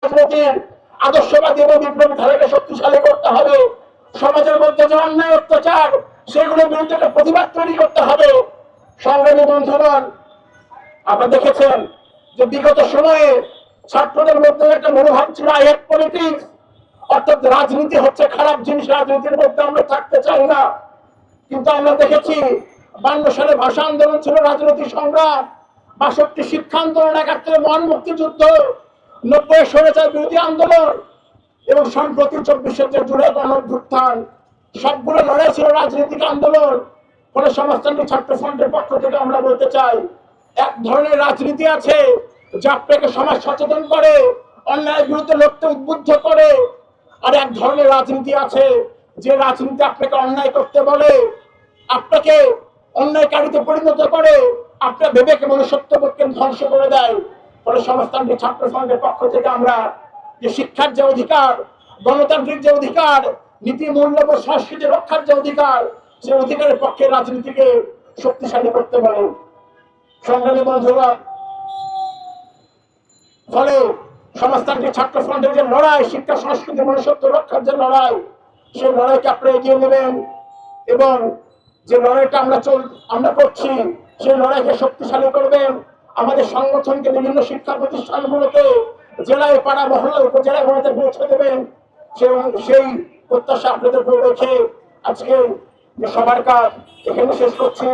রাজনীতির আদর্শবাদী এবং বিপ্লবী ধারাকে শক্তিশালী করতে হবে। সমাজের মধ্যে যে অন্যায় অত্যাচার সেগুলোর বিরুদ্ধে একটা প্রতিবাদ তৈরি করতে হবে। সংগ্রামী বন্ধুগণ, আপনারা দেখেছেন যে বিগত সময়ে ছাত্রদের মধ্যে একটা মনোভাব ছিল আই হ্যাট পলিটিক্স, অর্থাৎ রাজনীতি হচ্ছে খারাপ জিনিস, রাজনীতির মধ্যে আমরা থাকতে চাই না। কিন্তু আমরা দেখেছি 52 সালে ভাষা আন্দোলন ছিল রাজনৈতিক সংগ্রাম, 62 শিক্ষা আন্দোলন, 71 মহান মুক্তিযুদ্ধ, 90 স্বৈরাচার বিরোধী আন্দোলন এবং সম্প্রতি 24 যে জুলাই গণঅভ্যুত্থান, সবগুলো লড়াই ছিল রাজনৈতিক আন্দোলন। ফলে সমাজতান্ত্রিক ছাত্র ফ্রন্টের পক্ষ থেকে আমরা বলতে চাই, এক ধরনের রাজনীতি আছে যা আপনাকে সমাজ সচেতন করে, অন্যায়ের বিরুদ্ধে লড়তে উদ্বুদ্ধ করে, আর এক ধরনের রাজনীতি আছে যে রাজনীতি আপনাকে অন্যায় করতে বলে, আপনাকে অন্যায়কারীতে পরিণত করে, আপনার বিবেক এবং সত্যবোধকে ধ্বংস করে দেয়। ফলে সমাজতান্ত্রিক ছাত্র ফ্রন্টের পক্ষ থেকে আমরা যে শিক্ষার যে অধিকার, গণতান্ত্রিক যে অধিকার, নীতি মূল্যবোধ সংস্কৃতি রক্ষার যে অধিকার, সেই অধিকারের পক্ষে রাজনীতিকে শক্তিশালী করতে পারে। সংগ্রামী বন্ধুগণ, ফলে সমাজতান্ত্রিক ছাত্র ফ্রন্টের যে লড়াই, শিক্ষা সংস্কৃতি মনুষ্যত্ব রক্ষার যে লড়াই, সেই লড়াইকে আপনারা এগিয়ে নেবেন এবং যে লড়াইটা আমরা করছি সেই লড়াইকে শক্তিশালী করবেন। আমাদের সংগঠনকে বিভিন্ন শিক্ষা প্রতিষ্ঠানগুলোতে জেলায়, পাড়া, মহল্লা, উপজেলায় পৌঁছে দেবেন। সেই প্রত্যাশা আপনাদের রেখে আজকে যে সবার কাজ এখানে শেষ করছি।